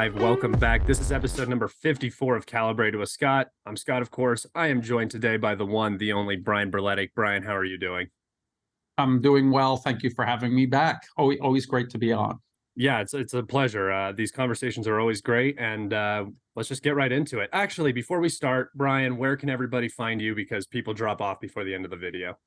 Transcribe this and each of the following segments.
live. Welcome back. This is episode number 54 of Kalibrated with Scott. I'm Scott, of course. I am joined today by the one, the only Brian Berletic. Brian, how are you doing? I'm doing well. Thank you for having me back. Always great to be on. Yeah, it's a pleasure. These conversations are always great, and let's just get right into it. Actually, before we start, Brian, where can everybody find you? Because people drop off before the end of the video.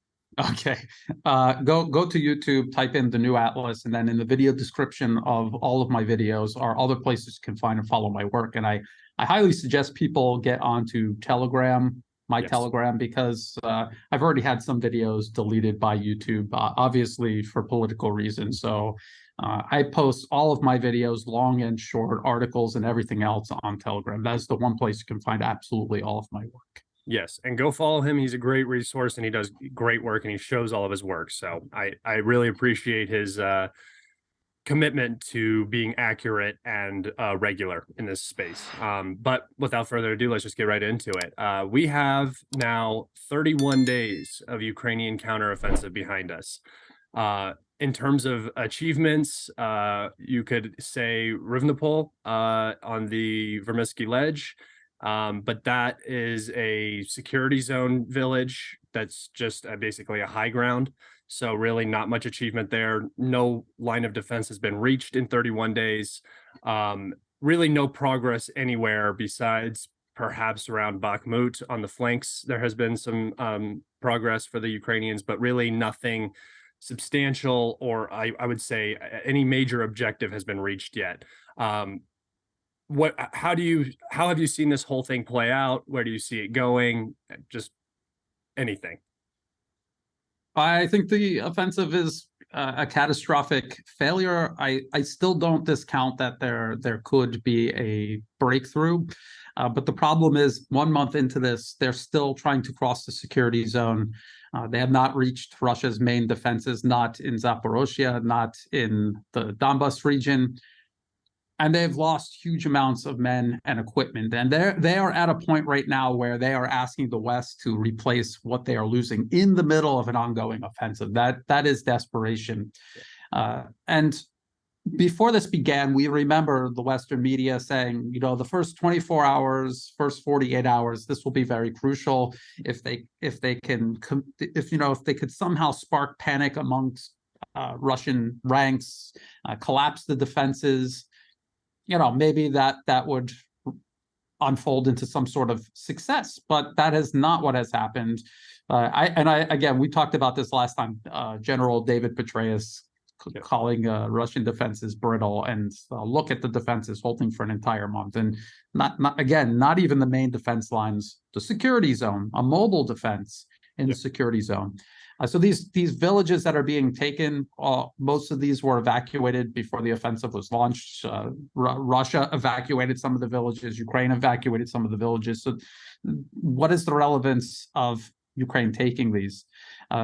Okay. Go to YouTube, type in the new Atlas, and then in the video description of all of my videos are other places you can find and follow my work. And I highly suggest people get onto Telegram, Telegram, because I've already had some videos deleted by YouTube, obviously for political reasons. So I post all of my videos, long and short, articles, and everything else on Telegram. That's the one place you can find absolutely all of my work. Yes, and go follow him. He's a great resource, and he does great work, and he shows all of his work. So I really appreciate his commitment to being accurate and regular in this space. But without further ado, let's just get right into it. We have now 31 days of Ukrainian counteroffensive behind us. In terms of achievements, you could say Rivnopol on the Vermitsky Ledge. But that is a security zone village that's just basically a high ground. So really not much achievement there. No line of defense has been reached in 31 days. Really no progress anywhere besides perhaps around Bakhmut on the flanks. There has been some progress for the Ukrainians, but really nothing substantial, or I would say any major objective has been reached yet. How have you seen this whole thing play out? Where do you see it going? Just anything. I think the offensive is a catastrophic failure. I still don't discount that there could be a breakthrough, but the problem is 1 month into this, they're still trying to cross the security zone. They have not reached Russia's main defenses, not in Zaporozhye, not in the Donbas region. And they've lost huge amounts of men and equipment. And they are at a point right now where they are asking the West to replace what they are losing in the middle of an ongoing offensive. That is desperation. And before this began, we remember the Western media saying, the first 24 hours, first 48 hours, this will be very crucial. If they could somehow spark panic amongst Russian ranks, collapse the defenses, maybe that would unfold into some sort of success, but that is not what has happened. Again, we talked about this last time. General David Petraeus calling Russian defenses brittle, and look at the defenses holding for an entire month, and not even the main defense lines, the security zone, a mobile defense in the security zone. So these villages that are being taken, most of these were evacuated before the offensive was launched. Russia evacuated some of the villages. Ukraine evacuated some of the villages. So what is the relevance of Ukraine taking these?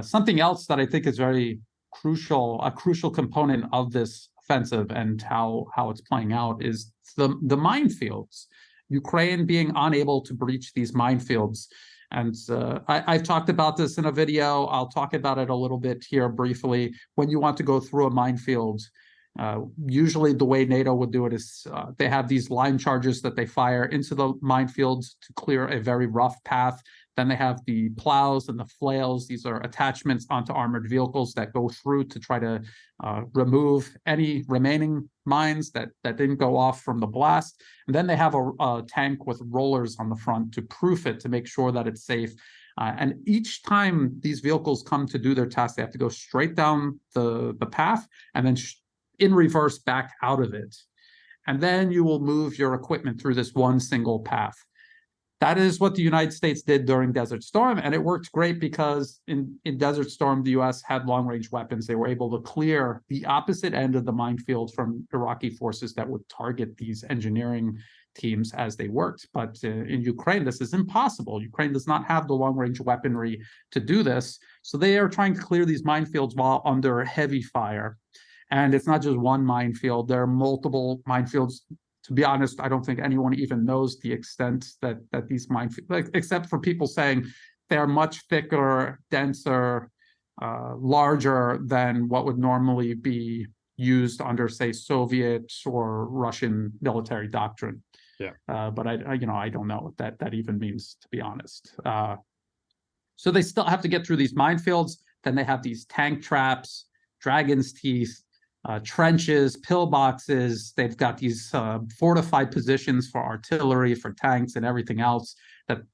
Something else that I think is very crucial, a crucial component of this offensive and how it's playing out is the minefields. Ukraine being unable to breach these minefields. And I've talked about this in a video. I'll talk about it a little bit here briefly. When you want to go through a minefield, usually the way NATO would do it is they have these line charges that they fire into the minefields to clear a very rough path. Then they have the plows and the flails. These are attachments onto armored vehicles that go through to try to remove any remaining mines that didn't go off from the blast. And then they have a tank with rollers on the front to proof it, to make sure that it's safe. And each time these vehicles come to do their task, they have to go straight down the path and then in reverse back out of it. And then you will move your equipment through this one single path. That is what the United States did during Desert Storm, and it worked great because in Desert Storm, the U.S. had long-range weapons. They were able to clear the opposite end of the minefield from Iraqi forces that would target these engineering teams as they worked. But in Ukraine, this is impossible. Ukraine does not have the long-range weaponry to do this, so they are trying to clear these minefields while under heavy fire. And it's not just one minefield. There are multiple minefields. To be honest, I don't think anyone even knows the extent that these minefields, except for people saying they're much thicker, denser, larger than what would normally be used under, say, Soviet or Russian military doctrine. Yeah. But I don't know what that even means, to be honest. So they still have to get through these minefields. Then they have these tank traps, dragon's teeth, trenches, pillboxes. They've got these fortified positions for artillery, for tanks, and everything else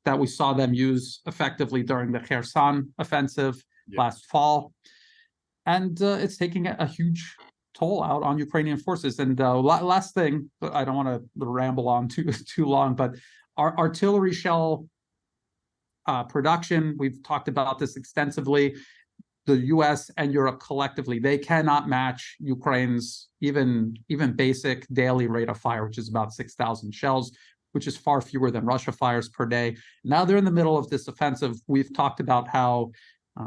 that we saw them use effectively during the Kherson offensive last fall. And it's taking a huge toll out on Ukrainian forces. And last thing, I don't want to ramble on too long, but our artillery shell production, we've talked about this extensively. The US and Europe collectively, they cannot match Ukraine's even basic daily rate of fire, which is about 6,000 shells, which is far fewer than Russia fires per day. Now they're in the middle of this offensive. We've talked about how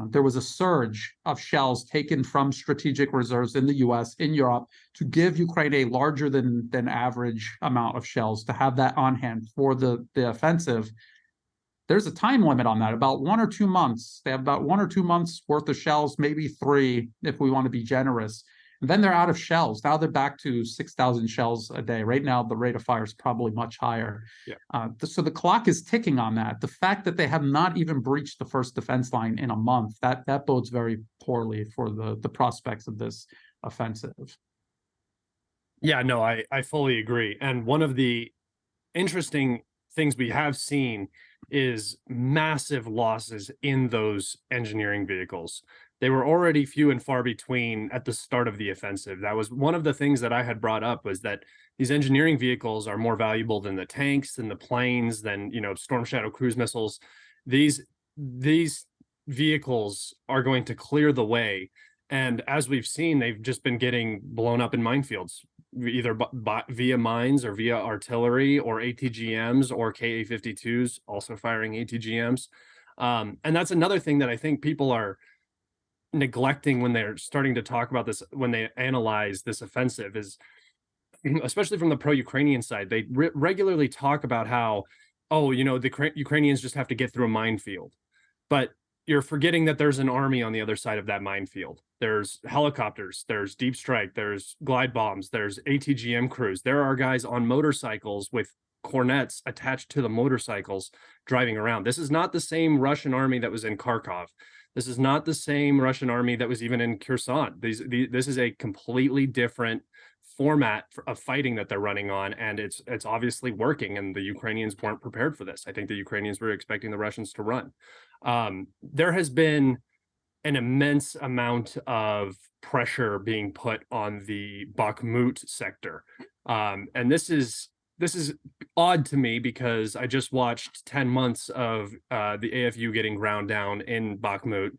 there was a surge of shells taken from strategic reserves in the US, in Europe, to give Ukraine a larger than average amount of shells, to have that on hand for the offensive. There's a time limit on that, about 1 or 2 months. They have about 1 or 2 months worth of shells, maybe 3 if we want to be generous. And then they're out of shells. Now they're back to 6,000 shells a day. Right now, the rate of fire is probably much higher. Yeah. So the clock is ticking on that. The fact that they have not even breached the first defense line in a month, that bodes very poorly for the prospects of this offensive. Yeah, no, I fully agree. And one of the interesting things we have seen is massive losses in those engineering vehicles. They were already few and far between at the start of the offensive. That was one of the things that I had brought up, was that these engineering vehicles are more valuable than the tanks, than the planes, than, Storm Shadow cruise missiles. These vehicles are going to clear the way. And as we've seen, they've just been getting blown up in minefields, either via mines or via artillery or ATGMs or Ka-52s, also firing ATGMs. And that's another thing that I think people are neglecting when they're starting to talk about this, when they analyze this offensive, is, especially from the pro-Ukrainian side, they regularly talk about how, the Ukrainians just have to get through a minefield. But you're forgetting that there's an army on the other side of that minefield. There's helicopters, there's deep strike, there's glide bombs, there's ATGM crews. There are guys on motorcycles with cornets attached to the motorcycles driving around. This is not the same Russian army that was in Kharkov. This is not the same Russian army that was even in Kherson. This is a completely different format of fighting that they're running on, and it's obviously working, and the Ukrainians weren't prepared for this. I think the Ukrainians were expecting the Russians to run. There has been an immense amount of pressure being put on the Bakhmut sector. And this is odd to me, because I just watched 10 months of the AFU getting ground down in Bakhmut.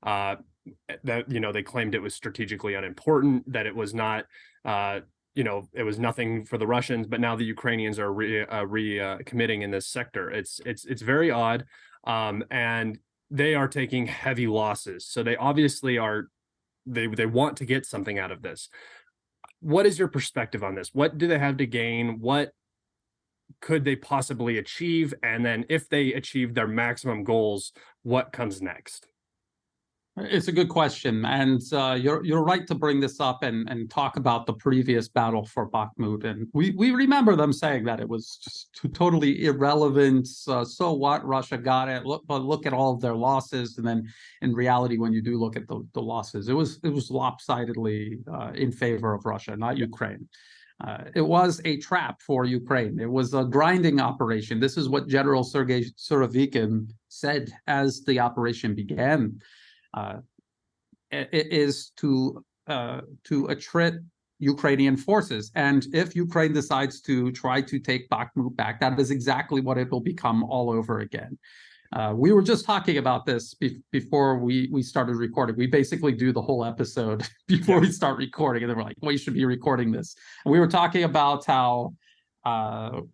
That, they claimed it was strategically unimportant, that it was not, it was nothing for the Russians, but now the Ukrainians are committing in this sector. It's very odd. And they are taking heavy losses. So they obviously are, they want to get something out of this. What is your perspective on this? What do they have to gain? What could they possibly achieve? And then if they achieve their maximum goals, what comes next? It's a good question, and you're right to bring this up and talk about the previous battle for Bakhmut. And we remember them saying that it was just totally irrelevant. So what? Russia got it. But look at all of their losses, and then in reality, when you do look at the losses, it was lopsidedly in favor of Russia, not Ukraine. It was a trap for Ukraine. It was a grinding operation. This is what General Sergei Surovikin said as the operation began. It is to attrit Ukrainian forces. And if Ukraine decides to try to take Bakhmut back, that is exactly what it will become all over again. We were just talking about this before we started recording. We basically do the whole episode before we start recording, and then we're like, well, you should be recording this. And we were talking about how the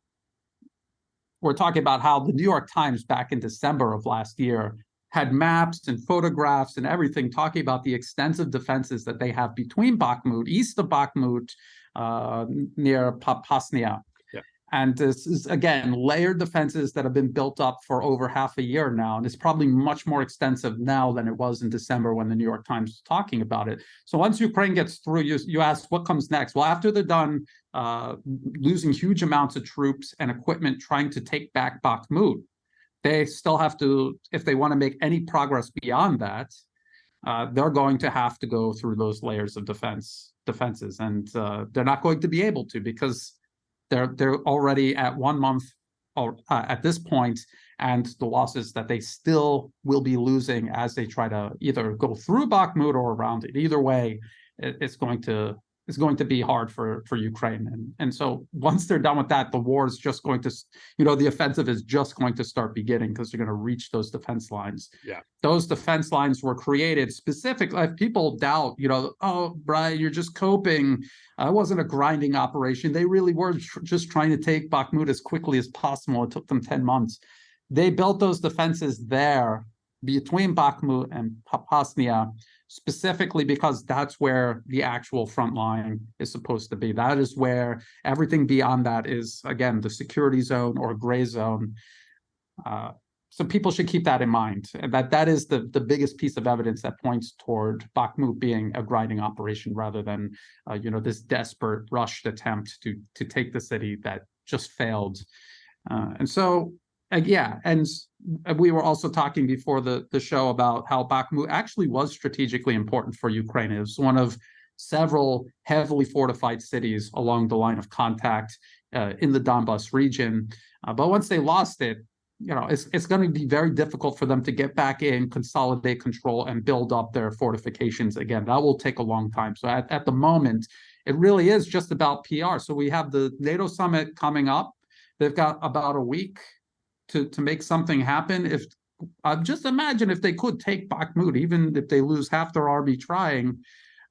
New York Times back in December of last year had maps and photographs and everything talking about the extensive defenses that they have between Bakhmut, east of Bakhmut, near Popasnia. Yeah. And this is, again, layered defenses that have been built up for over half a year now. And it's probably much more extensive now than it was in December when the New York Times was talking about it. So once Ukraine gets through, you ask what comes next? Well, after they're done losing huge amounts of troops and equipment trying to take back Bakhmut, they still have to, if they want to make any progress beyond that, they're going to have to go through those layers of defenses. And they're not going to be able to, because they're already at 1 month at this point, and the losses that they still will be losing as they try to either go through Bakhmut or around it. Either way, it's going to be hard for Ukraine. And so once they're done with that, the war is just going to, the offensive is just going to start beginning, because they're going to reach those defense lines. Yeah. Those defense lines were created specifically. If people doubt, oh, Brian, you're just coping. It wasn't a grinding operation. They really were just trying to take Bakhmut as quickly as possible. It took them 10 months. They built those defenses there between Bakhmut and Popasnia, specifically because that's where the actual front line is supposed to be. That is where everything beyond that is, again, the security zone or gray zone. So people should keep that in mind. That is the biggest piece of evidence that points toward Bakhmut being a grinding operation rather than this desperate rushed attempt to take the city that just failed. And we were also talking before the show about how Bakhmut actually was strategically important for Ukraine. It was one of several heavily fortified cities along the line of contact in the Donbas region. But once they lost it, it's going to be very difficult for them to get back in, consolidate control, and build up their fortifications again. That will take a long time. So at the moment, it really is just about PR. So we have the NATO summit coming up. They've got about a week to make something happen. If just imagine if they could take Bakhmut, even if they lose half their army trying,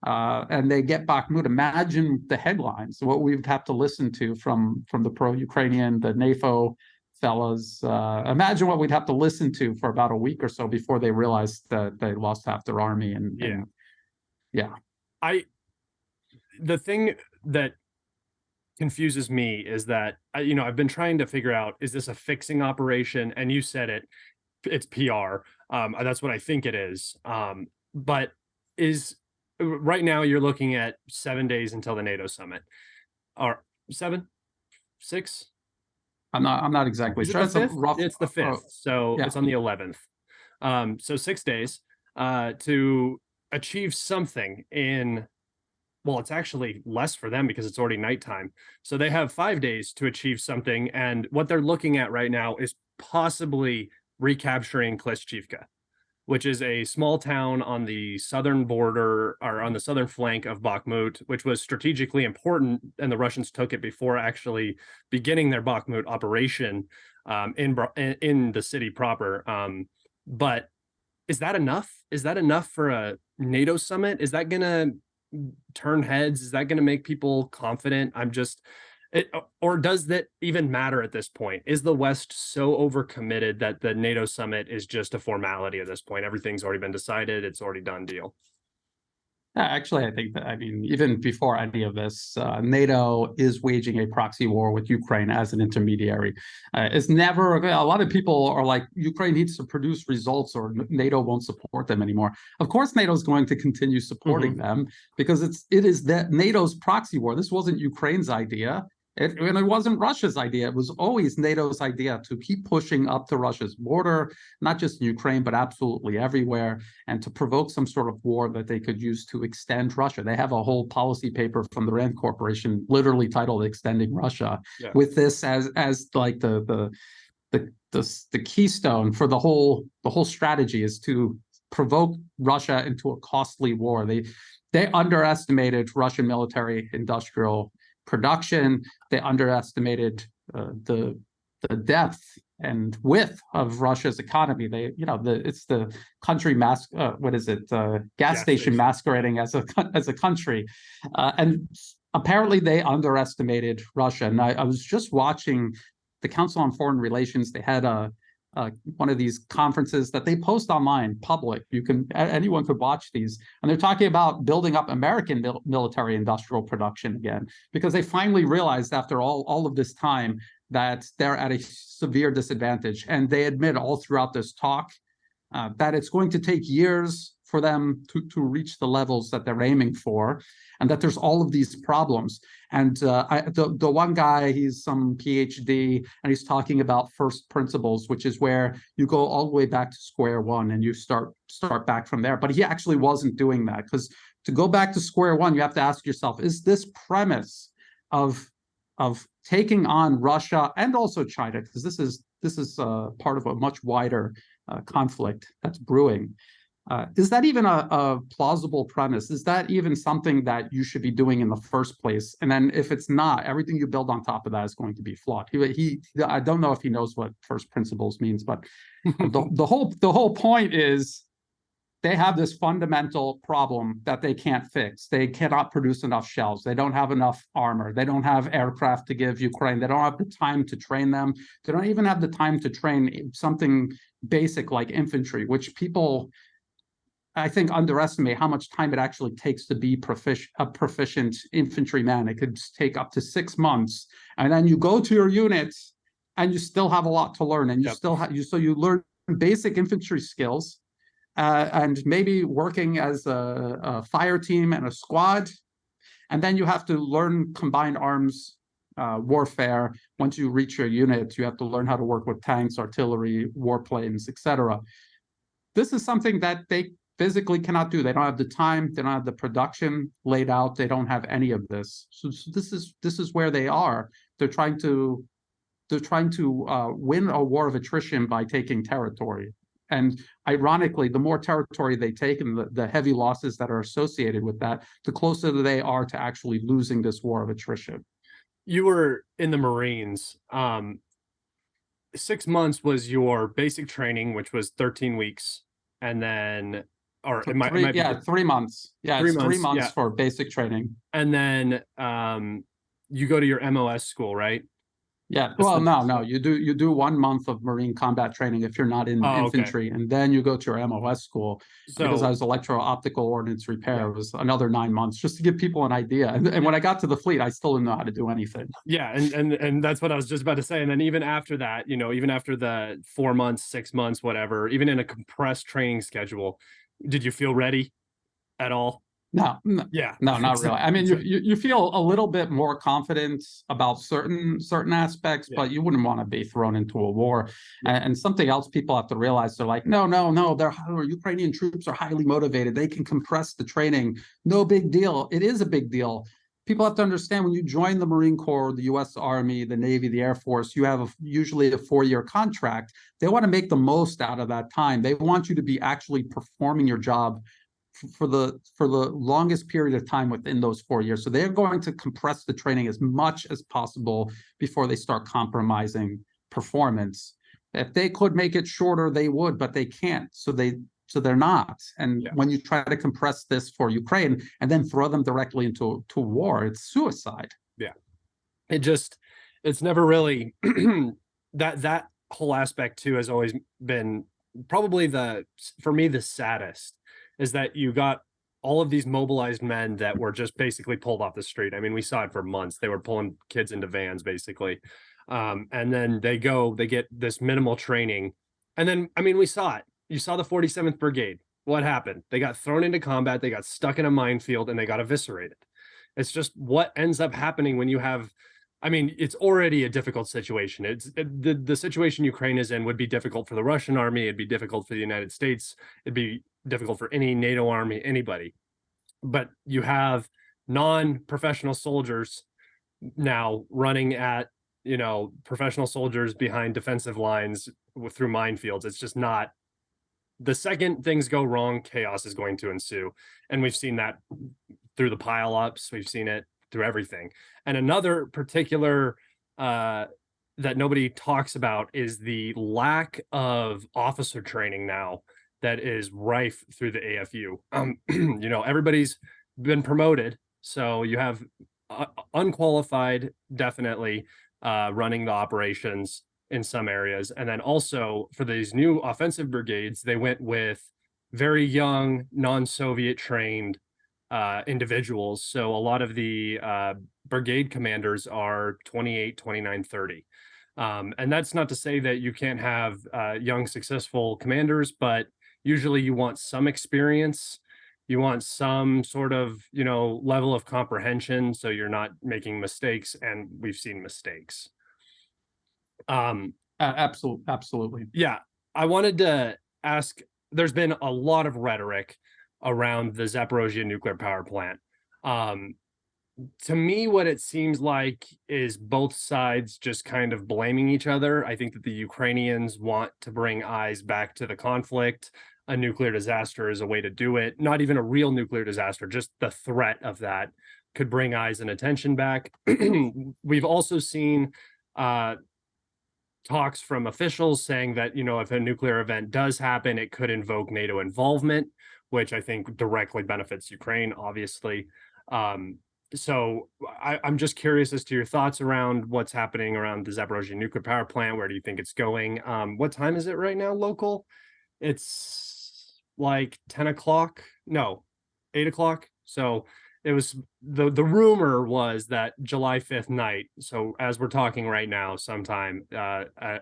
and they get Bakhmut, imagine the headlines, what we'd have to listen to from the pro-Ukrainian, the NATO fellas. Imagine what we'd have to listen to for about a week or so before they realized that they lost half their army. The thing that confuses me is that I've been trying to figure out, is this a fixing operation? And you said it's PR. That's what I think it is. But right now you're looking at 7 days until the NATO summit, or 7, 6. I'm not exactly sure. It's the 5th, so it's on the 11th. So 6 days to achieve something in. Well, it's actually less for them because it's already nighttime. So they have 5 days to achieve something. And what they're looking at right now is possibly recapturing Klishchivka, which is a small town on the southern border, or on the southern flank of Bakhmut, which was strategically important. And the Russians took it before actually beginning their Bakhmut operation in the city proper. But is that enough? Is that enough for a NATO summit? Is that going to turn heads? Is that going to make people confident? Or does that even matter at this point? Is the West so overcommitted that the NATO summit is just a formality at this point? Everything's already been decided. It's already done deal. Actually, I think that, even before any of this, NATO is waging a proxy war with Ukraine as an intermediary. It's never, a lot of people are like, Ukraine needs to produce results or NATO won't support them anymore. Of course, NATO is going to continue supporting them, because it is that NATO's proxy war. This wasn't Ukraine's idea. And it wasn't Russia's idea. It was always NATO's idea to keep pushing up to Russia's border, not just in Ukraine, but absolutely everywhere, and to provoke some sort of war that they could use to extend Russia. They have a whole policy paper from the Rand Corporation, literally titled "Extending Russia," with this as like the keystone for the whole strategy is to provoke Russia into a costly war. They underestimated Russian military industrial production. They underestimated the depth and width of Russia's economy. It's the country gas station masquerading as a country, and apparently they underestimated Russia. And I was just watching the Council on Foreign Relations. They had one of these conferences that they post online, public. Anyone could watch these, and they're talking about building up American military industrial production again, because they finally realized after all of this time that they're at a severe disadvantage, and they admit all throughout this talk that it's going to take years for them to reach the levels that they're aiming for, and that there's all of these problems. And the one guy, he's some PhD, and he's talking about first principles, which is where you go all the way back to square one and you start back from there. But he actually wasn't doing that, because to go back to square one, you have to ask yourself, is this premise of taking on Russia and also China, because this is part of a much wider conflict that's brewing. Is that even a plausible premise? Is that even something that you should be doing in the first place? And then if it's not, everything you build on top of that is going to be flawed. I don't know if he knows what first principles means, but the whole point is they have this fundamental problem that they can't fix. They cannot produce enough shells. They don't have enough armor. They don't have aircraft to give Ukraine. They don't have the time to train them. They don't even have the time to train something basic like infantry, which people, I think, underestimate how much time it actually takes to be a proficient infantryman. It could take up to 6 months, and then you go to your unit, and you still have a lot to learn. And you still have so you learn basic infantry skills, and maybe working as a fire team and a squad, and then you have to learn combined arms warfare. Once you reach your unit, you have to learn how to work with tanks, artillery, warplanes, etc. This is something that they physically cannot do. They don't have the time. They don't have the production laid out. They don't have any of this. So this is where they are. They're trying to win a war of attrition by taking territory. And ironically, the more territory they take and the heavy losses that are associated with that, the closer they are to actually losing this war of attrition. You were in the Marines. 6 months was your basic training, which was 13 weeks. And then, or it might be 3 months. Yeah, it's 3 months yeah. for basic training. And then you go to your MOS school, right? Yeah. Well, no. You do 1 month of Marine combat training if you're not in infantry, and then you go to your MOS school. Because I was electro-optical ordnance repair, it was another 9 months, just to give people an idea. And when I got to the fleet, I still didn't know how to do anything. Yeah, and that's what I was just about to say. And then even after that, even after the 4 months, 6 months, whatever, even in a compressed training schedule, did you feel ready at all? No, not really. I mean, you feel a little bit more confident about certain aspects, but you wouldn't want to be thrown into a war. And something else people have to realize, they're like, no, Ukrainian troops are highly motivated. They can compress the training. No big deal. It is a big deal. People have to understand, when you join the Marine Corps, the U.S. Army, the Navy, the Air Force, you have usually a 4-year contract. They want to make the most out of that time. They want you to be actually performing your job for the longest period of time within those 4 years. So they're going to compress the training as much as possible before they start compromising performance. If they could make it shorter, they would, but they can't. So they're not. And when you try to compress this for Ukraine and then throw them directly into war, it's suicide. Yeah. It's never really that whole aspect too has always been probably for me the saddest, is that you got all of these mobilized men that were just basically pulled off the street. I mean, we saw it for months. They were pulling kids into vans, basically. And then they get this minimal training. And then, I mean, we saw it. You saw the 47th Brigade. What happened? They got thrown into combat. They got stuck in a minefield and they got eviscerated. It's just what ends up happening when you have, I mean, it's already a difficult situation. The situation Ukraine is in would be difficult for the Russian army. It'd be difficult for the United States. It'd be difficult for any NATO army, anybody. But you have non-professional soldiers now running at, professional soldiers behind defensive lines through minefields. It's just not. The second things go wrong, chaos is going to ensue. And we've seen that through the pile-ups. We've seen it through everything. And another particular that nobody talks about is the lack of officer training now that is rife through the AFU. Everybody's been promoted, so you have unqualified, definitely running the operations, in some areas. And then also for these new offensive brigades, they went with very young, non-Soviet trained individuals. So a lot of the brigade commanders are 28, 29, 30. And that's not to say that you can't have young, successful commanders, but usually you want some experience. You want some sort of, level of comprehension, so you're not making mistakes, and we've seen mistakes. Absolutely. Yeah, I wanted to ask, there's been a lot of rhetoric around the Zaporozhye nuclear power plant. To me, what it seems like is both sides just kind of blaming each other. I think that the Ukrainians want to bring eyes back to the conflict. A nuclear disaster is a way to do it. Not even a real nuclear disaster, just the threat of that could bring eyes and attention back. We've also seen talks from officials saying that, if a nuclear event does happen, it could invoke NATO involvement, which I think directly benefits Ukraine, obviously. So I'm just curious as to your thoughts around what's happening around the Zaporozhye nuclear power plant. Where do you think it's going? What time is it right now, local? It's like 10 o'clock. No, 8 o'clock. So it was the rumor was that July 5th night. So as we're talking right now, sometime a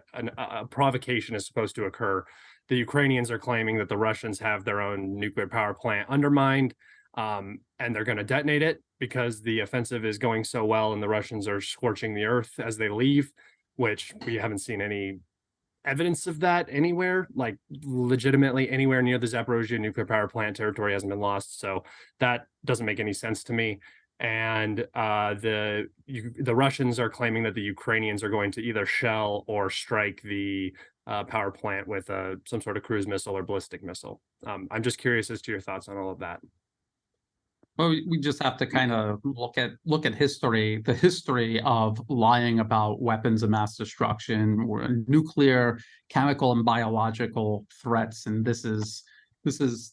provocation is supposed to occur. The Ukrainians are claiming that the Russians have their own nuclear power plant undermined, and they're going to detonate it because the offensive is going so well and the Russians are scorching the earth as they leave, which we haven't seen any evidence of that anywhere, like legitimately anywhere near the Zaporozhye nuclear power plant. Territory hasn't been lost, so that doesn't make any sense to me. And the Russians are claiming that the Ukrainians are going to either shell or strike the power plant with some sort of cruise missile or ballistic missile. I'm just curious as to your thoughts on all of that. Well, we just have to kind of look at history, the history of lying about weapons of mass destruction, or nuclear, chemical, and biological threats. And this is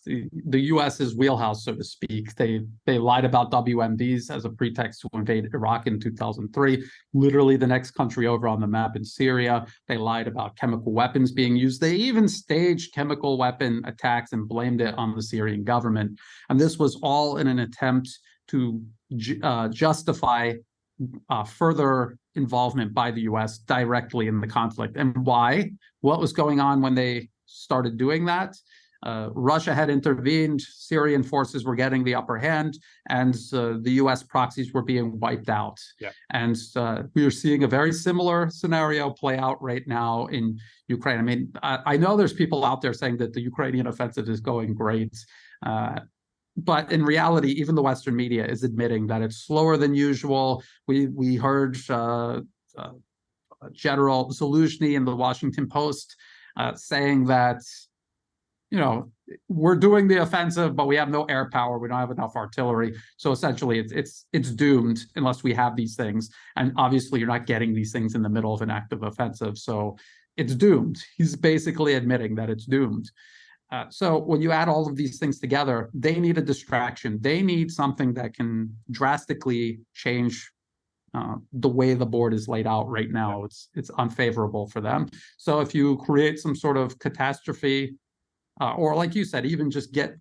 the U.S.'s wheelhouse, so to speak. They lied about WMDs as a pretext to invade Iraq in 2003. Literally the next country over on the map in Syria. They lied about chemical weapons being used. They even staged chemical weapon attacks and blamed it on the Syrian government. And this was all in an attempt to justify further involvement by the U.S. directly in the conflict. And why? What was going on when they started doing that? Russia had intervened, Syrian forces were getting the upper hand, and the U.S. proxies were being wiped out. Yeah. And we are seeing a very similar scenario play out right now in Ukraine. I mean, I know there's people out there saying that the Ukrainian offensive is going great, but in reality, even the Western media is admitting that it's slower than usual. We heard General Zaluzhny in the Washington Post saying that, we're doing the offensive, but we have no air power. We don't have enough artillery. So essentially, it's doomed unless we have these things. And obviously, you're not getting these things in the middle of an active offensive. So it's doomed. He's basically admitting that it's doomed. So when you add all of these things together, they need a distraction. They need something that can drastically change the way the board is laid out right now. It's unfavorable for them. So if you create some sort of catastrophe, or like you said, even just get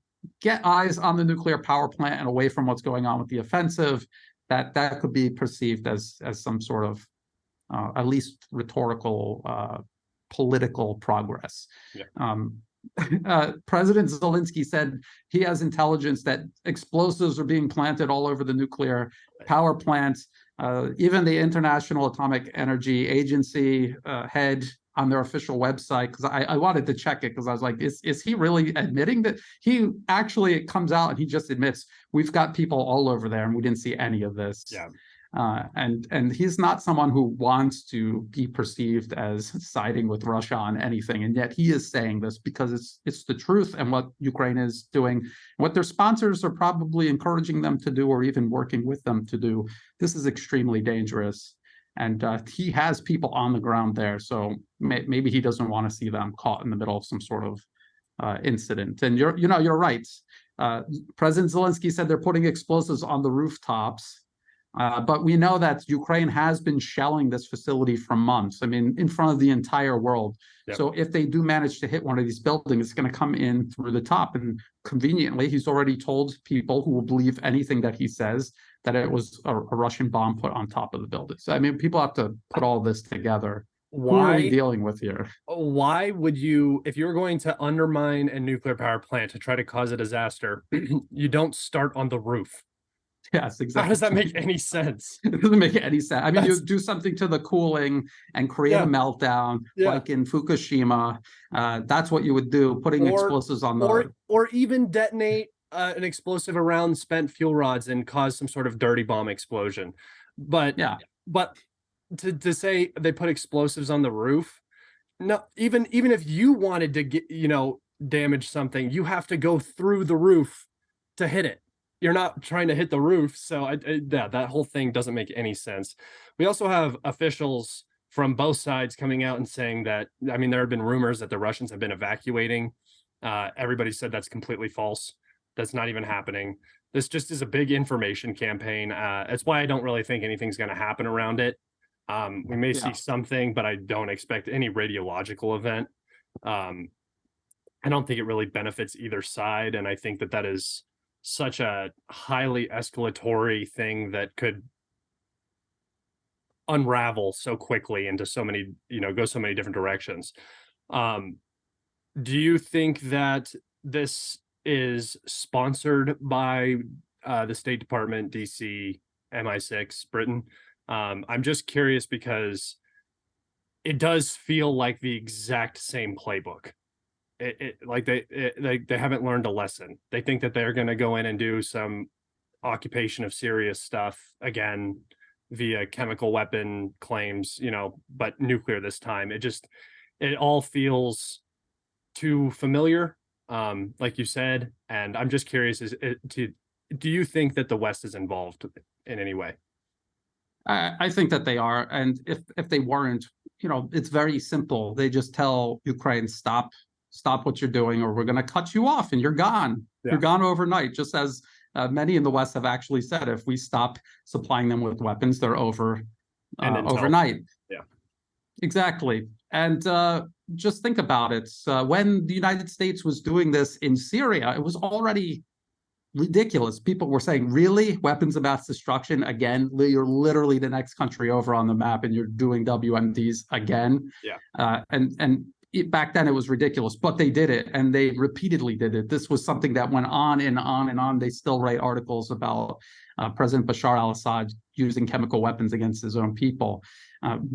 eyes on the nuclear power plant and away from what's going on with the offensive, that could be perceived as some sort of at least rhetorical political progress. Yeah. President Zelensky said he has intelligence that explosives are being planted all over the nuclear power plant. Even the International Atomic Energy Agency head on their official website, because I wanted to check it, because I was like, is he really admitting that? He actually comes out and he just admits, we've got people all over there and we didn't see any of this. Yeah. And he's not someone who wants to be perceived as siding with Russia on anything, and yet he is saying this because it's the truth and what Ukraine is doing, what their sponsors are probably encouraging them to do or even working with them to do. This is extremely dangerous, and he has people on the ground there, so maybe he doesn't want to see them caught in the middle of some sort of incident. And you're right. President Zelensky said they're putting explosives on the rooftops. But we know that Ukraine has been shelling this facility for months. I mean, in front of the entire world. Yep. So if they do manage to hit one of these buildings, it's going to come in through the top. And conveniently, he's already told people who will believe anything that he says that it was a Russian bomb put on top of the building. So, I mean, people have to put all this together. Who are we dealing with here? Why would you, if you're going to undermine a nuclear power plant to try to cause a disaster, you don't start on the roof? Yes, exactly. How does that make any sense? It doesn't make any sense. I mean, you do something to the cooling and create a meltdown, like in Fukushima. That's what you would do, putting explosives on the... Or even detonate an explosive around spent fuel rods and cause some sort of dirty bomb explosion. But to say they put explosives on the roof, no, even if you wanted to get, damage something, you have to go through the roof to hit it. You're not trying to hit the roof. So that whole thing doesn't make any sense. We also have officials from both sides coming out and saying that, I mean, there have been rumors that the Russians have been evacuating. Everybody said that's completely false. That's not even happening. This just is a big information campaign. That's why I don't really think anything's going to happen around it. We may see something, but I don't expect any radiological event. I don't think it really benefits either side. And I think that is such a highly escalatory thing that could unravel so quickly into so many, go so many different directions. Do you think that this is sponsored by the State Department, DC, MI6, Britain? I'm just curious because it does feel like the exact same playbook. They haven't learned a lesson. They think that they're going to go in and do some occupation of serious stuff again via chemical weapon claims, but nuclear this time. It all feels too familiar, like you said. And I'm just curious, do you think that the West is involved in any way? I think that they are. And if they weren't, it's very simple. They just tell Ukraine, stop what you're doing, or we're going to cut you off and you're gone. You're gone overnight, just as many in the West have actually said. If we stop supplying them with weapons, they're over overnight. Yeah, exactly. And just think about it. When the United States was doing this in Syria, it was already ridiculous. People were saying, really? Weapons of mass destruction again? You're literally the next country over on the map and you're doing WMDs again. Yeah. Back then it was ridiculous, but they did it, and they repeatedly did it. This was something that went on and on and on. They still write articles about President Bashar al-Assad using chemical weapons against his own people.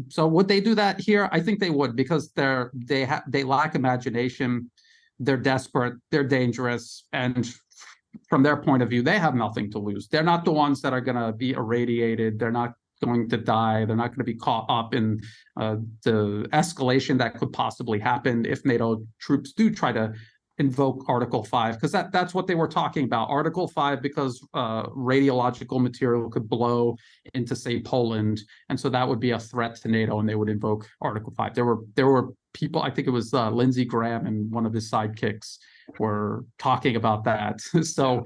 So would they do that here? I think they would, because they lack imagination. They're desperate. They're dangerous, and from their point of view, they have nothing to lose. They're not the ones that are going to be irradiated. They're not going to die. They're not going to be caught up in the escalation that could possibly happen if NATO troops do try to invoke Article 5, because that's what they were talking about. Article 5, because radiological material could blow into, say, Poland, and so that would be a threat to NATO, and they would invoke Article 5. There were people, I think it was Lindsey Graham and one of his sidekicks were talking about that. So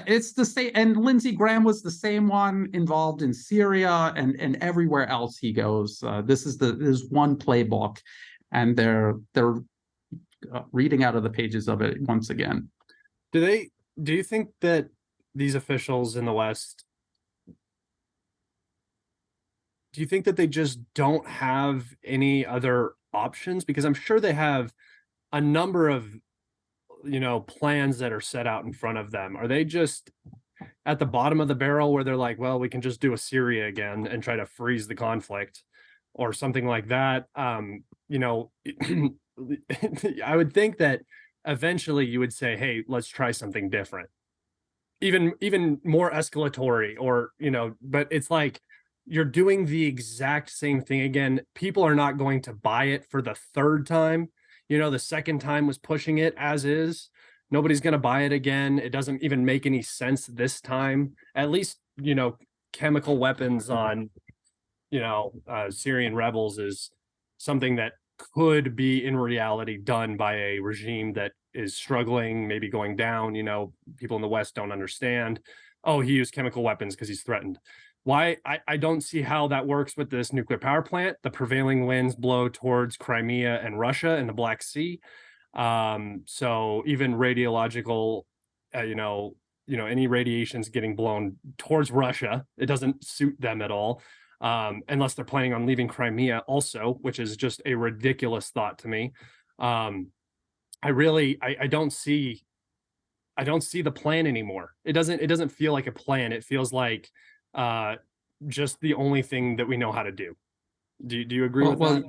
it's the same, and Lindsey Graham was the same one involved in Syria and everywhere else he goes. This is one playbook, and they're reading out of the pages of it once again. Do you think that these officials in the West, do you think that they just don't have any other options? Because I'm sure they have a number of plans that are set out in front of them. Are they just at the bottom of the barrel where they're like, well, we can just do a Syria again and try to freeze the conflict or something like that? I would think that eventually you would say, hey, let's try something different, even more escalatory, or but it's like you're doing the exact same thing again. People are not going to buy it for the third time. The second time was pushing it as is. Nobody's going to buy it again. It doesn't even make any sense this time. At least, chemical weapons on, Syrian rebels is something that could be in reality done by a regime that is struggling, maybe going down. People in the West don't understand. Oh, he used chemical weapons because he's threatened. why I don't see how that works with this nuclear power plant. The prevailing winds blow towards Crimea and Russia and the Black Sea. So even radiological, any radiation's getting blown towards Russia. It doesn't suit them at all, unless they're planning on leaving Crimea also, which is just a ridiculous thought to me. I don't see the plan anymore. It doesn't feel like a plan. It feels like just the only thing that we know how to do. Do you agree with that?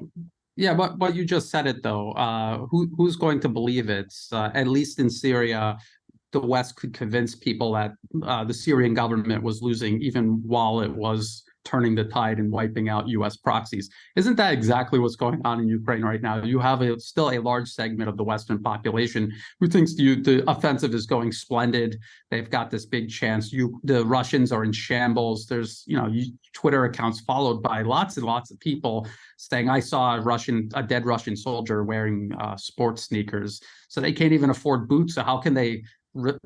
Yeah, but you just said it though. Who's going to believe it? At least in Syria, the West could convince people that the Syrian government was losing even while it was turning the tide and wiping out U.S. proxies. Isn't that exactly what's going on in Ukraine right now? You have still a large segment of the Western population who thinks the offensive is going splendid. They've got this big chance. The Russians are in shambles. There's Twitter accounts followed by lots and lots of people saying, "I saw a dead Russian soldier wearing sports sneakers." So they can't even afford boots. So how can they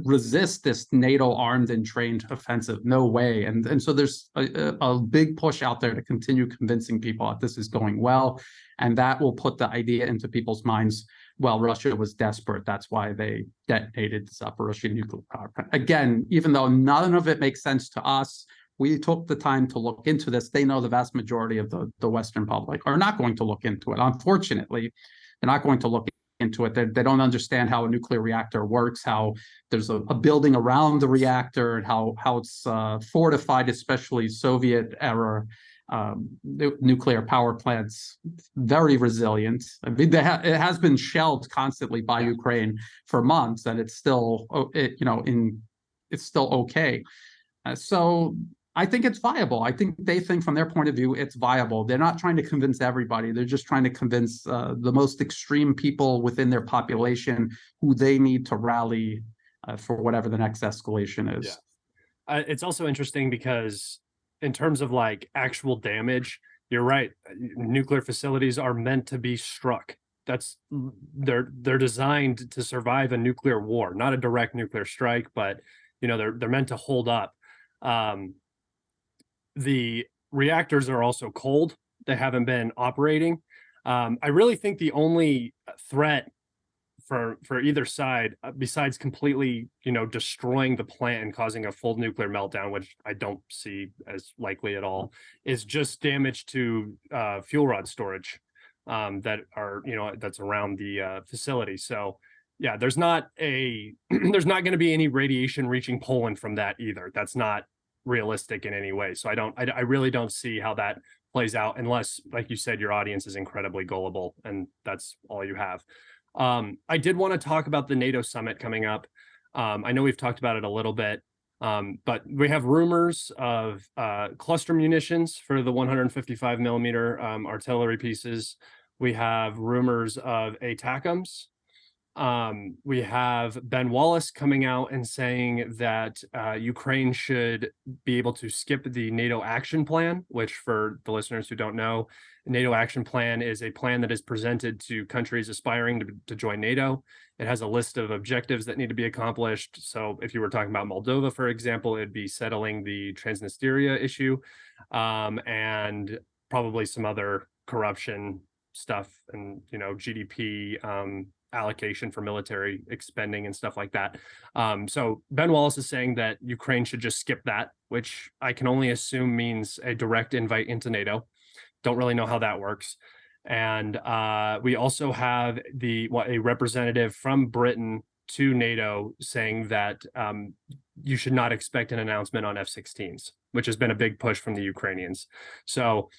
resist this NATO armed and trained offensive? No way. And so there's a big push out there to continue convincing people that this is going well, and that will put the idea into people's minds, well, Russia was desperate, that's why they detonated the Zaporozhye nuclear power plant. Again, even though none of it makes sense to us, we took the time to look into this. They know the vast majority of the Western public are not going to look into it. Unfortunately, they're not going to look into it. They don't understand how a nuclear reactor works, how there's a building around the reactor, and how it's fortified, especially Soviet era nuclear power plants, very resilient. I mean, it has been shelled constantly by Ukraine for months, and it's still it's still okay. So I think it's viable. I think they think from their point of view, it's viable. They're not trying to convince everybody. They're just trying to convince the most extreme people within their population who they need to rally for whatever the next escalation is. Yeah. It's also interesting because in terms of like actual damage, you're right. Nuclear facilities are meant to be struck. They're designed to survive a nuclear war, not a direct nuclear strike, but they're meant to hold up. The reactors are also cold. They haven't been operating. I really think the only threat for either side, besides completely, destroying the plant and causing a full nuclear meltdown, which I don't see as likely at all, is just damage to fuel rod storage that's around the facility. So yeah, there's not going to be any radiation reaching Poland from that either. That's not realistic in any way. So I really don't see how that plays out unless, like you said, your audience is incredibly gullible and that's all you have. I did want to talk about the NATO summit coming up. I know we've talked about it a little bit, but we have rumors of cluster munitions for the 155 millimeter artillery pieces. We have rumors of ATACMS. We have Ben Wallace coming out and saying that Ukraine should be able to skip the NATO action plan, which for the listeners who don't know, the NATO action plan is a plan that is presented to countries aspiring to join NATO. It has a list of objectives that need to be accomplished. So if you were talking about Moldova, for example, it'd be settling the Transnistria issue and probably some other corruption stuff and, GDP allocation for military expending and stuff like that. So Ben Wallace is saying that Ukraine should just skip that, which I can only assume means a direct invite into NATO. Don't really know how that works. And we also have a representative from Britain to NATO saying that you should not expect an announcement on F-16s, which has been a big push from the Ukrainians. So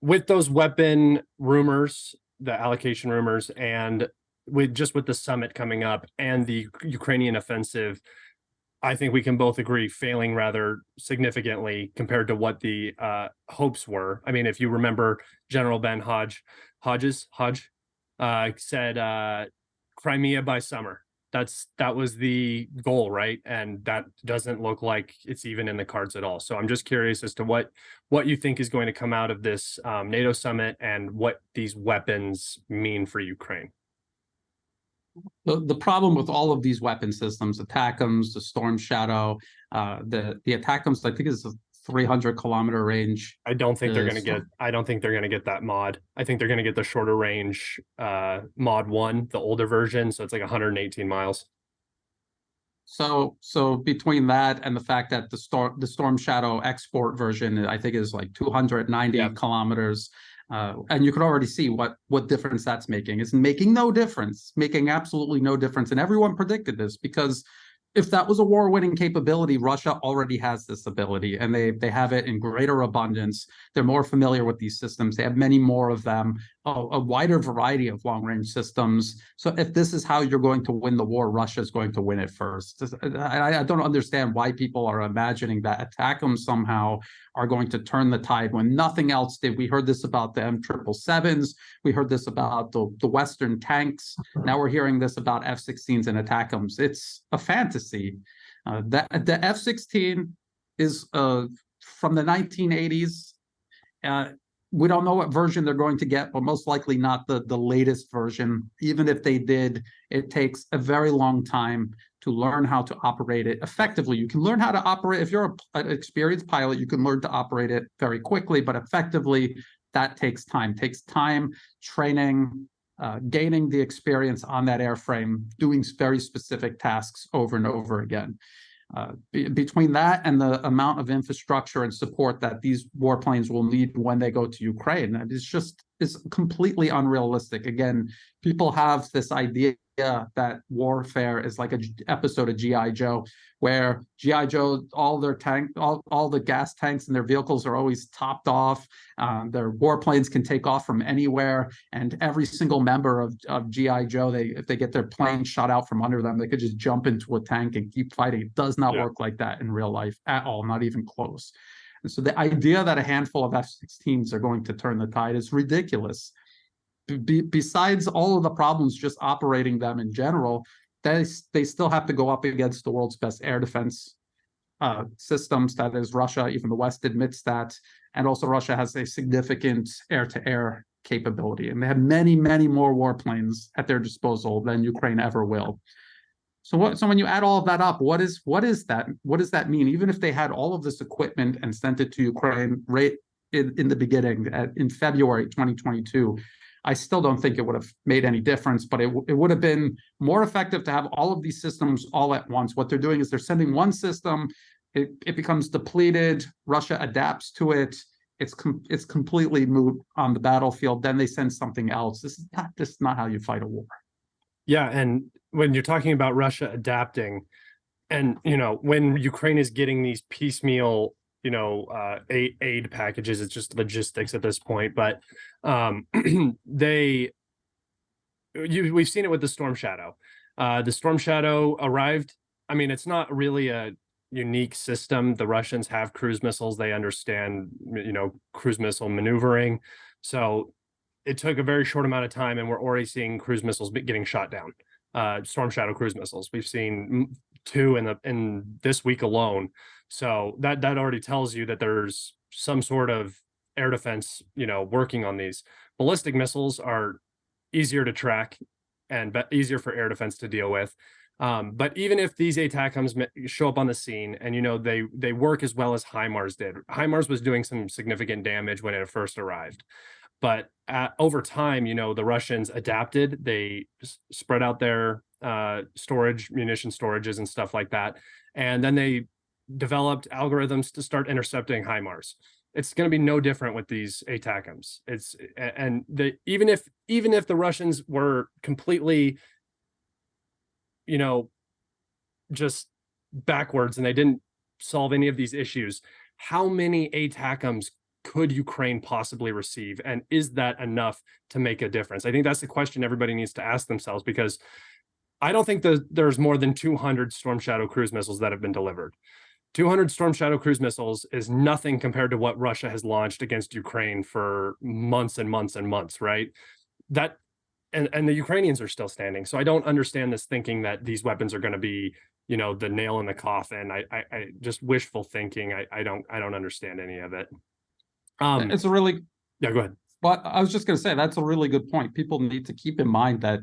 with those weapon rumors, the allocation rumors, and with the summit coming up and the Ukrainian offensive, I think we can both agree failing rather significantly compared to what the hopes were. I mean, if you remember, General Ben Hodges said Crimea by summer. That was the goal, right? And that doesn't look like it's even in the cards at all. So I'm just curious as to what you think is going to come out of this NATO summit and what these weapons mean for Ukraine. The problem with all of these weapon systems, ATACMS, the Storm Shadow, the ATACMS, I think is 300-kilometer range. I don't think they're is- going to get. I don't think they're going to get that mod. I think they're going to get the shorter range mod 1, the older version. So it's like 118 miles. So between that and the fact that the Storm Shadow export version, I think, is like 290 Yep. kilometers, and you can already see what difference that's making. It's making no difference, making absolutely no difference, and everyone predicted this, because if that was a war-winning capability, Russia already has this ability, and they have it in greater abundance. They're more familiar with these systems. They have many more of them, a wider variety of long-range systems. So if this is how you're going to win the war, Russia is going to win it first. I don't understand why people are imagining that ATACMS somehow are going to turn the tide when nothing else did. We heard this about the M777s. We heard this about the Western tanks. Now we're hearing this about F-16s and ATACMS. It's a fantasy. The F-16 is from the 1980s. We don't know what version they're going to get, but most likely not the latest version. Even if they did, it takes a very long time to learn how to operate it effectively. You can learn how to operate. If you're an experienced pilot, you can learn to operate it very quickly, but effectively, that takes time. Takes time, training, gaining the experience on that airframe, doing very specific tasks over and over again. Between that and the amount of infrastructure and support that these warplanes will need when they go to Ukraine, it's completely unrealistic. Again, people have this idea that warfare is like an episode of G.I. Joe, where G.I. Joe, all the gas tanks in their vehicles are always topped off. Their warplanes can take off from anywhere, and every single member of G.I. Joe, if they get their plane shot out from under them, they could just jump into a tank and keep fighting. It does not work like that in real life at all, not even close. And so the idea that a handful of F-16s are going to turn the tide is ridiculous. Besides all of the problems just operating them in general, they still have to go up against the world's best air defense systems. That is Russia. Even the West admits that. And also Russia has a significant air-to-air capability. And they have many, many more warplanes at their disposal than Ukraine ever will. So when you add all of that up, what is that? What does that mean? Even if they had all of this equipment and sent it to Ukraine right in the beginning, in February 2022, I still don't think it would have made any difference, but it would have been more effective to have all of these systems all at once. What they're doing is they're sending one system, it becomes depleted, Russia adapts to it, it's completely moot on the battlefield, then they send something else. This is not how you fight a war. Yeah, and when you're talking about Russia adapting, and when Ukraine is getting these piecemeal aid packages, it's just logistics at this point, but we've seen it with the Storm Shadow. The Storm Shadow arrived. I mean, it's not really a unique system. The Russians have cruise missiles. They understand cruise missile maneuvering, so it took a very short amount of time, and we're already seeing cruise missiles getting shot down. Storm Shadow cruise missiles, we've seen 2 in this week alone. So that already tells you that there's some sort of air defense, working on these. Ballistic missiles are easier to track and easier for air defense to deal with. But even if these ATACMS show up on the scene and, they work as well as HIMARS did. HIMARS was doing some significant damage when it first arrived. But over time, the Russians adapted. They spread out their munition storages and stuff like that. And then they developed algorithms to start intercepting HIMARS. It's going to be no different with these ATACMS. Even if the Russians were completely, just backwards and they didn't solve any of these issues, how many ATACMS could Ukraine possibly receive? And is that enough to make a difference? I think that's the question everybody needs to ask themselves, because I don't think there's more than 200 Storm Shadow cruise missiles that have been delivered. 200 Storm Shadow cruise missiles is nothing compared to what Russia has launched against Ukraine for months and months and months, right? And the Ukrainians are still standing. So I don't understand this thinking that these weapons are going to be, the nail in the coffin. I just wishful thinking. I don't understand any of it. It's a really go ahead. But I was just going to say, that's a really good point. People need to keep in mind that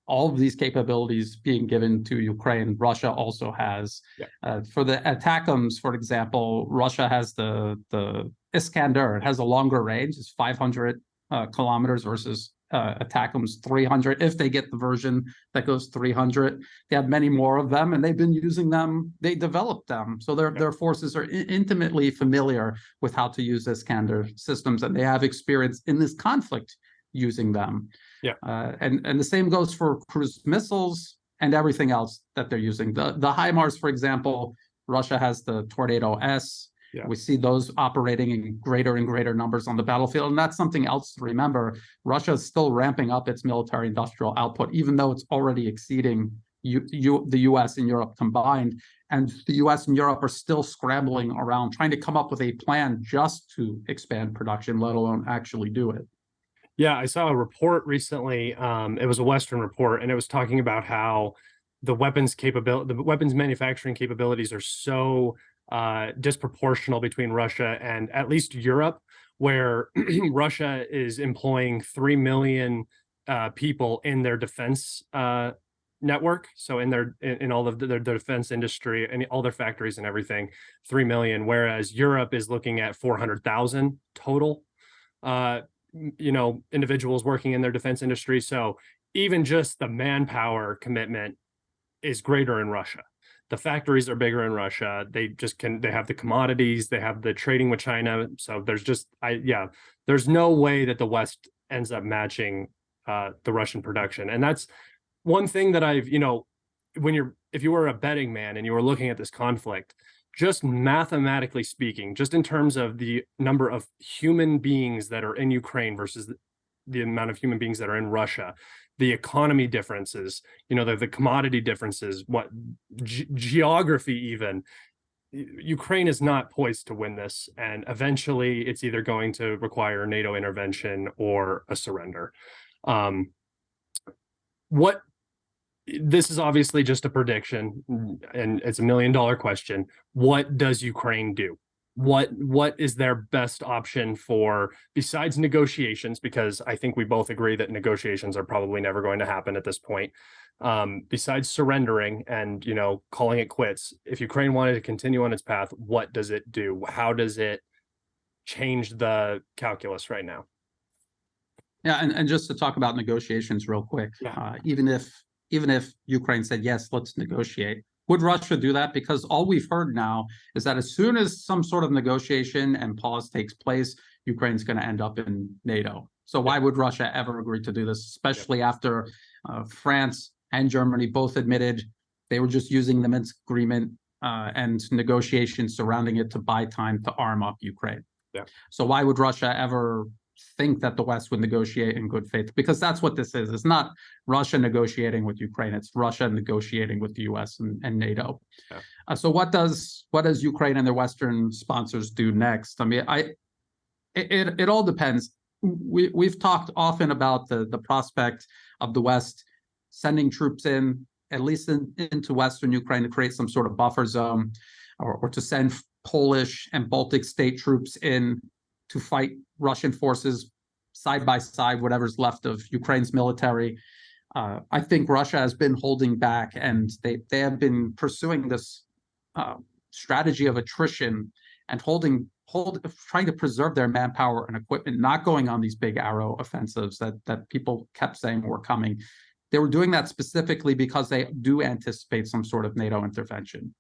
all of these capabilities being given to Ukraine, Russia also has. Yeah. For the ATACMS, for example, Russia has the Iskander. It has a longer range. It's 500 kilometers versus ATACMS 300. If they get the version that goes 300, they have many more of them, and they've been using them. They developed them, so their forces are intimately familiar with how to use Iskander systems, and they have experience in this conflict using them. Yeah. And the same goes for cruise missiles and everything else that they're using. The HIMARS, for example, Russia has the Tornado S. Yeah. We see those operating in greater and greater numbers on the battlefield. And that's something else to remember. Russia is still ramping up its military industrial output, even though it's already exceeding the US and Europe combined. And the US and Europe are still scrambling around trying to come up with a plan just to expand production, let alone actually do it. Yeah, I saw a report recently. It was a Western report, and it was talking about how the weapons manufacturing capabilities are so disproportional between Russia and at least Europe, where Russia is employing 3 million people in their defense network. So in all of their defense industry and all their factories and everything, 3 million, whereas Europe is looking at 400,000 total. Individuals working in their defense industry. So even just the manpower commitment is greater in Russia. The factories are bigger in Russia. They have the commodities, they have the trading with China. So there's no way that the West ends up matching the Russian production. And that's one thing that if you were a betting man and you were looking at this conflict, just mathematically speaking, just in terms of the number of human beings that are in Ukraine versus the amount of human beings that are in Russia, the economy differences, the commodity differences, geography even, Ukraine is not poised to win this. And eventually it's either going to require NATO intervention or a surrender. This is obviously just a prediction, and it's $1 million question. What does Ukraine do? What is their best option besides negotiations? Because I think we both agree that negotiations are probably never going to happen at this point. Besides surrendering and, calling it quits, if Ukraine wanted to continue on its path, what does it do? How does it change the calculus right now? Yeah, and just to talk about negotiations real quick, even if Ukraine said, yes, let's negotiate, would Russia do that? Because all we've heard now is that as soon as some sort of negotiation and pause takes place, Ukraine's going to end up in NATO. So why would Russia ever agree to do this, especially after France and Germany both admitted they were just using the Minsk agreement and negotiations surrounding it to buy time to arm up Ukraine? Yeah. So why would Russia ever think that the West would negotiate in good faith? Because that's what this is. It's not Russia negotiating with Ukraine. It's Russia negotiating with the US and NATO. Yeah. So what does Ukraine and their Western sponsors do next? I mean, it all depends. We've talked often about the prospect of the West sending troops in, at least into Western Ukraine, to create some sort of buffer zone, or to send Polish and Baltic state troops in to fight Russian forces side by side, whatever's left of Ukraine's military. I think Russia has been holding back, and they have been pursuing this strategy of attrition and trying to preserve their manpower and equipment, not going on these big arrow offensives that people kept saying were coming. They were doing that specifically because they do anticipate some sort of NATO intervention,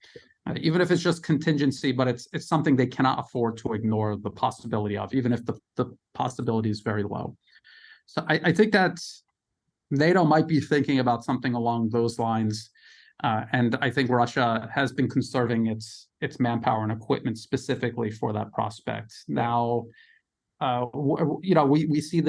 even if it's just contingency, but it's something they cannot afford to ignore the possibility of, even if the possibility is very low. So I think that NATO might be thinking about something along those lines. And I think Russia has been conserving its manpower and equipment specifically for that prospect. Now, we see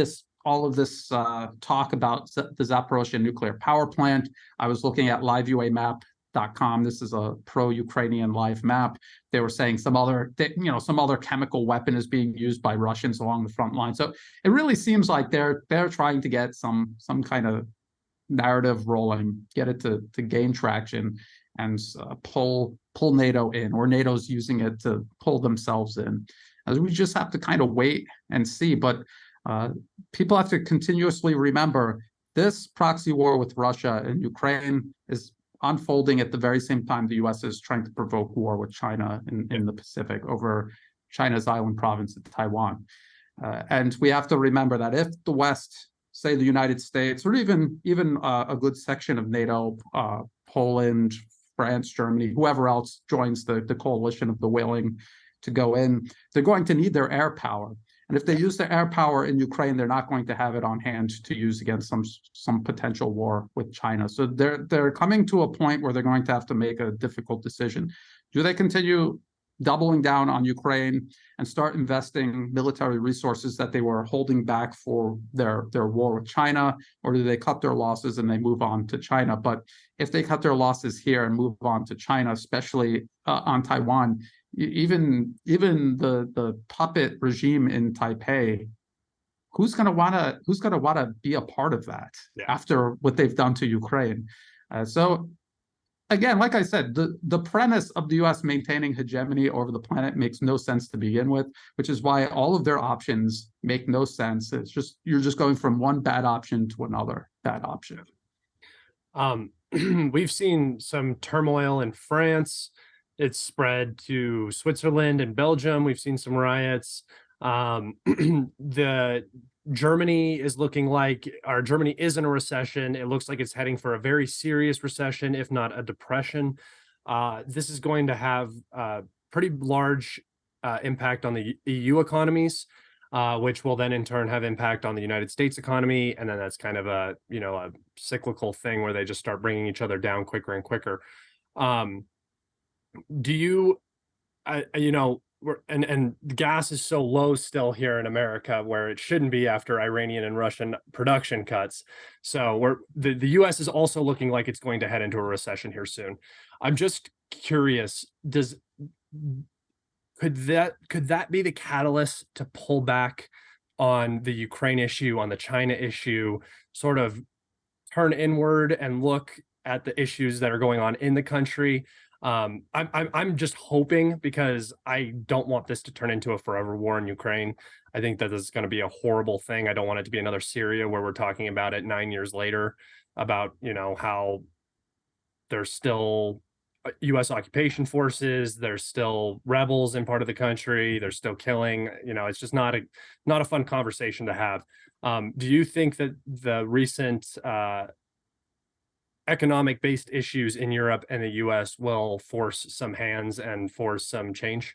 all of this talk about the Zaporozhye nuclear power plant. I was looking at liveuamap.com. This is a pro-Ukrainian live map. They were saying some other chemical weapon is being used by Russians along the front line. So it really seems like they're trying to get some kind of narrative rolling, get it to gain traction, and pull NATO in, or NATO's using it to pull themselves in. As we just have to kind of wait and see. But people have to continuously remember this proxy war with Russia and Ukraine is unfolding at the very same time the U.S. is trying to provoke war with China in the Pacific over China's island province of Taiwan. And we have to remember that if the West, say the United States, or even a good section of NATO, Poland, France, Germany, whoever else joins the coalition of the willing to go in, they're going to need their air power. And if they use their air power in Ukraine, they're not going to have it on hand to use against some potential war with China. So they're coming to a point where they're going to have to make a difficult decision. Do they continue doubling down on Ukraine and start investing military resources that they were holding back for their war with China, or do they cut their losses and they move on to China? But if they cut their losses here and move on to China, especially on Taiwan, even the puppet regime in Taipei, who's going to want to be a part of that after what they've done to Ukraine? So again, like I said, the premise of the U.S. maintaining hegemony over the planet makes no sense to begin with, which is why all of their options make no sense. It's just you're just going from one bad option to another bad option. We've seen some turmoil in France. It's spread to Switzerland and Belgium. We've seen some riots. The Germany is looking like, or Germany is in a recession. It looks like it's heading for a very serious recession, if not a depression. This is going to have a pretty large impact on the EU economies, which will then in turn have impact on the United States economy. And then that's kind of a cyclical thing where they just start bringing each other down quicker and quicker. Do you, and gas is so low still here in America where it shouldn't be after Iranian and Russian production cuts. So the US is also looking like it's going to head into a recession here soon. I'm just curious, could that be the catalyst to pull back on the Ukraine issue, on the China issue, sort of turn inward and look at the issues that are going on in the country? I'm just hoping, because I don't want this to turn into a forever war in Ukraine. I think that this is going to be a horrible thing. I don't want it to be another Syria where we're talking about it 9 years later about, how there's still U.S. occupation forces, there's still rebels in part of the country, they're still killing. It's just not a fun conversation to have. Do you think that the recent economic-based issues in Europe and the US will force some hands and force some change?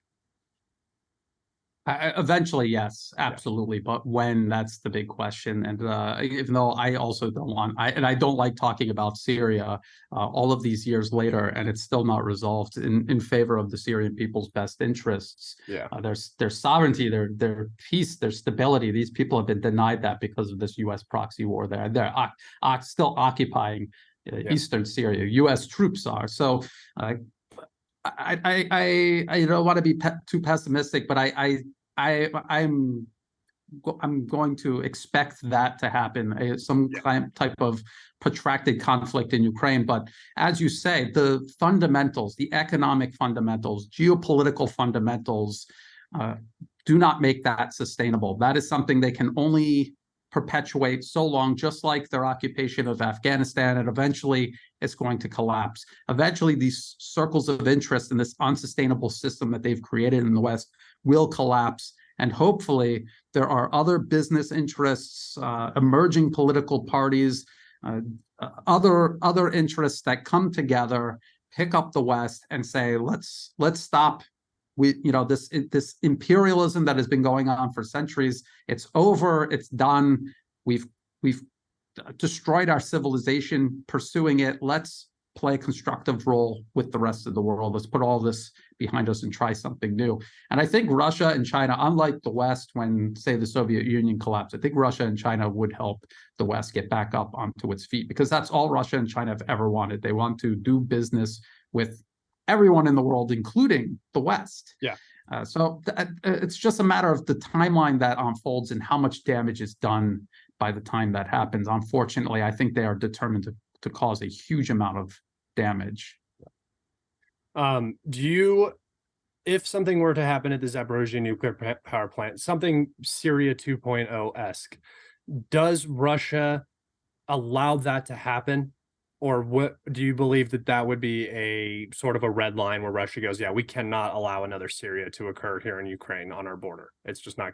Eventually, yes, absolutely. But when, that's the big question. And even though I also I don't like talking about Syria all of these years later, and it's still not resolved in favor of the Syrian people's best interests. Yeah, their sovereignty, their peace, their stability. These people have been denied that because of this U.S. proxy war. They're still occupying eastern Syria. U.S. troops are. So I don't want to be too pessimistic, but I'm going to expect that to happen, some type of protracted conflict in Ukraine. But as you say, the fundamentals, the economic fundamentals, geopolitical fundamentals, do not make that sustainable. That is something they can only perpetuate so long, just like their occupation of Afghanistan, and eventually it's going to collapse. Eventually, these circles of interest in this unsustainable system that they've created in the West will collapse. And hopefully there are other business interests, emerging political parties, other interests that come together, pick up the West and say, let's stop. This imperialism that has been going on for centuries, it's over, it's done. We've destroyed our civilization pursuing it. Let's play a constructive role with the rest of the world. Let's put all this behind us and try something new. And I think Russia and China, unlike the West when, say, the Soviet Union collapsed, I think Russia and China would help the West get back up onto its feet, because that's all Russia and China have ever wanted. They want to do business with everyone in the world, including the West. Yeah. So it's just a matter of the timeline that unfolds and how much damage is done by the time that happens. Unfortunately, I think they are determined to cause a huge amount of damage. If something were to happen at the Zaporozhye nuclear power plant, something Syria 2.0-esque, does Russia allow that to happen? Or what do you believe that that would be a sort of a red line where Russia goes, yeah, we cannot allow another Syria to occur here in Ukraine on our border? It's just not.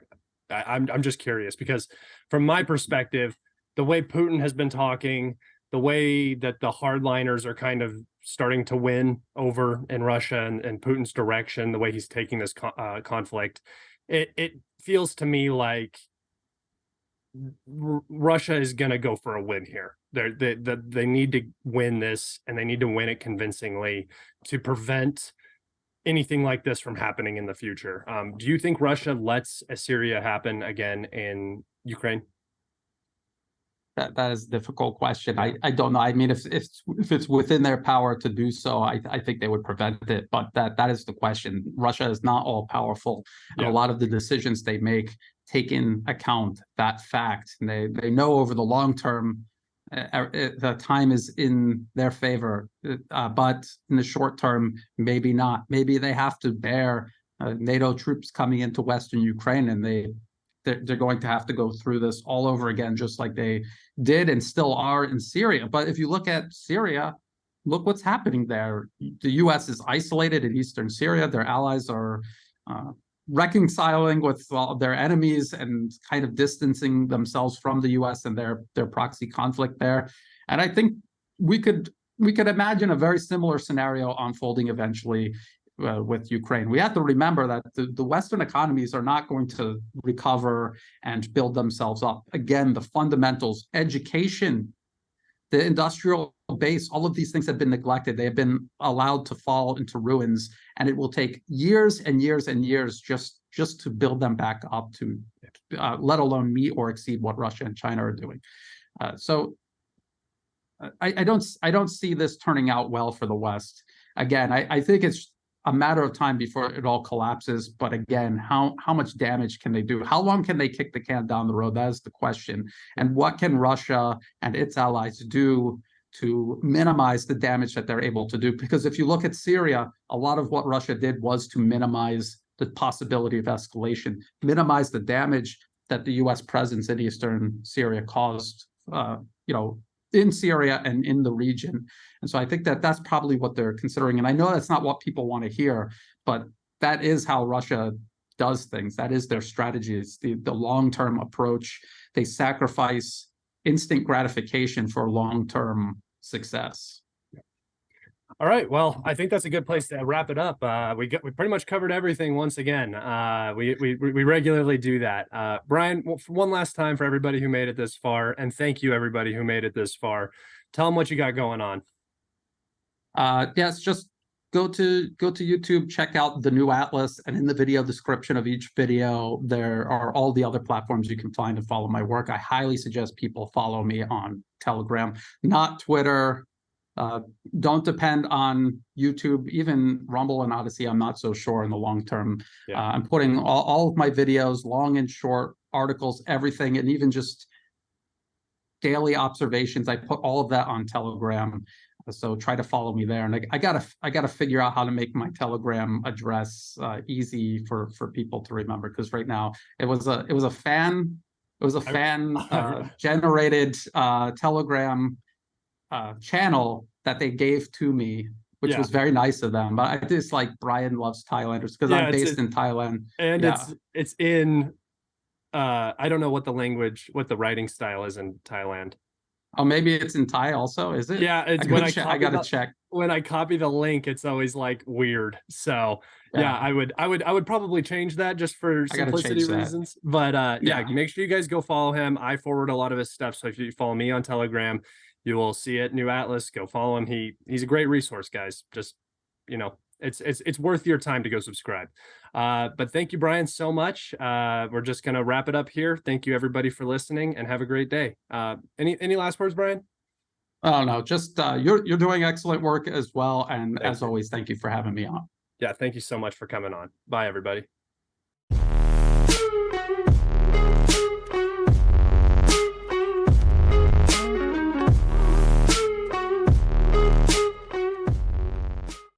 I'm just curious because from my perspective, the way Putin has been talking, the way that the hardliners are kind of starting to win over in Russia and Putin's direction, the way he's taking this conflict, it feels to me like Russia is going to go for a win here. They need to win this, and they need to win it convincingly to prevent anything like this from happening in the future. Do you think Russia lets Assyria happen again in Ukraine? That is a difficult question. I don't know. I mean, if it's within their power to do so, I think they would prevent it. But that is the question. Russia is not all powerful, and a lot of the decisions they make take in account that fact. And they know over the long term, the time is in their favor. But in the short term, maybe not. Maybe they have to bear NATO troops coming into Western Ukraine, and they're going to have to go through this all over again, just like they did and still are in Syria. But if you look at Syria, look what's happening there. The U.S. is isolated in eastern Syria. Their allies are reconciling with their enemies and kind of distancing themselves from the U.S. and their proxy conflict there. And I think we could imagine a very similar scenario unfolding eventually with Ukraine. We have to remember that the Western economies are not going to recover and build themselves up. Again, the fundamentals, education, the industrial base, all of these things have been neglected. They have been allowed to fall into ruins, and it will take years and years and years just to build them back up to, let alone meet or exceed what Russia and China are doing. So I don't see this turning out well for the West. Again, I think it's a matter of time before it all collapses. But again, how much damage can they do? How long can they kick the can down the road? That is the question. And what can Russia and its allies do to minimize the damage that they're able to do? Because if you look at Syria, a lot of what Russia did was to minimize the possibility of escalation, minimize the damage that the U.S. presence in eastern Syria caused, in Syria and in the region. And so I think that that's probably what they're considering. And I know that's not what people want to hear, but that is how Russia does things. That is their strategy. It's the long-term approach. They sacrifice instant gratification for long-term success. All right. Well, I think that's a good place to wrap it up. We pretty much covered everything once again. We regularly do that. Brian, one last time for everybody who made it this far, and thank you everybody who made it this far. Tell them what you got going on. Yes, just go to YouTube, check out the new Atlas, and in the video description of each video, there are all the other platforms you can find to follow my work. I highly suggest people follow me on Telegram, not Twitter. Don't depend on YouTube, even Rumble and Odyssey. I'm not so sure in the long term. Yeah. I'm putting all of my videos, long and short, articles, everything, and even just daily observations. I put all of that on Telegram. So try to follow me there. And I gotta figure out how to make my Telegram address easy for people to remember, because right now it was a fan generated Telegram channel that they gave to me, which was very nice of them. But I just like Brian Loves Thailanders, because I'm based in Thailand. And it's in I don't know what the writing style is in Thailand. Oh, maybe it's in Thai also, is it? Yeah, it's I gotta check. When I copy the link, it's always like weird. So yeah, I would probably change that just for simplicity reasons. But yeah, make sure you guys go follow him. I forward a lot of his stuff. So if you follow me on Telegram, you will see it. New Atlas, go follow him. He's a great resource, guys. Just, it's worth your time to go subscribe. But thank you, Brian, so much. We're just gonna wrap it up here. Thank you everybody for listening, and have a great day. Any last words, Brian? Oh no, just you're doing excellent work as well. And as always, thank you for having me on. Yeah, thank you so much for coming on. Bye, everybody.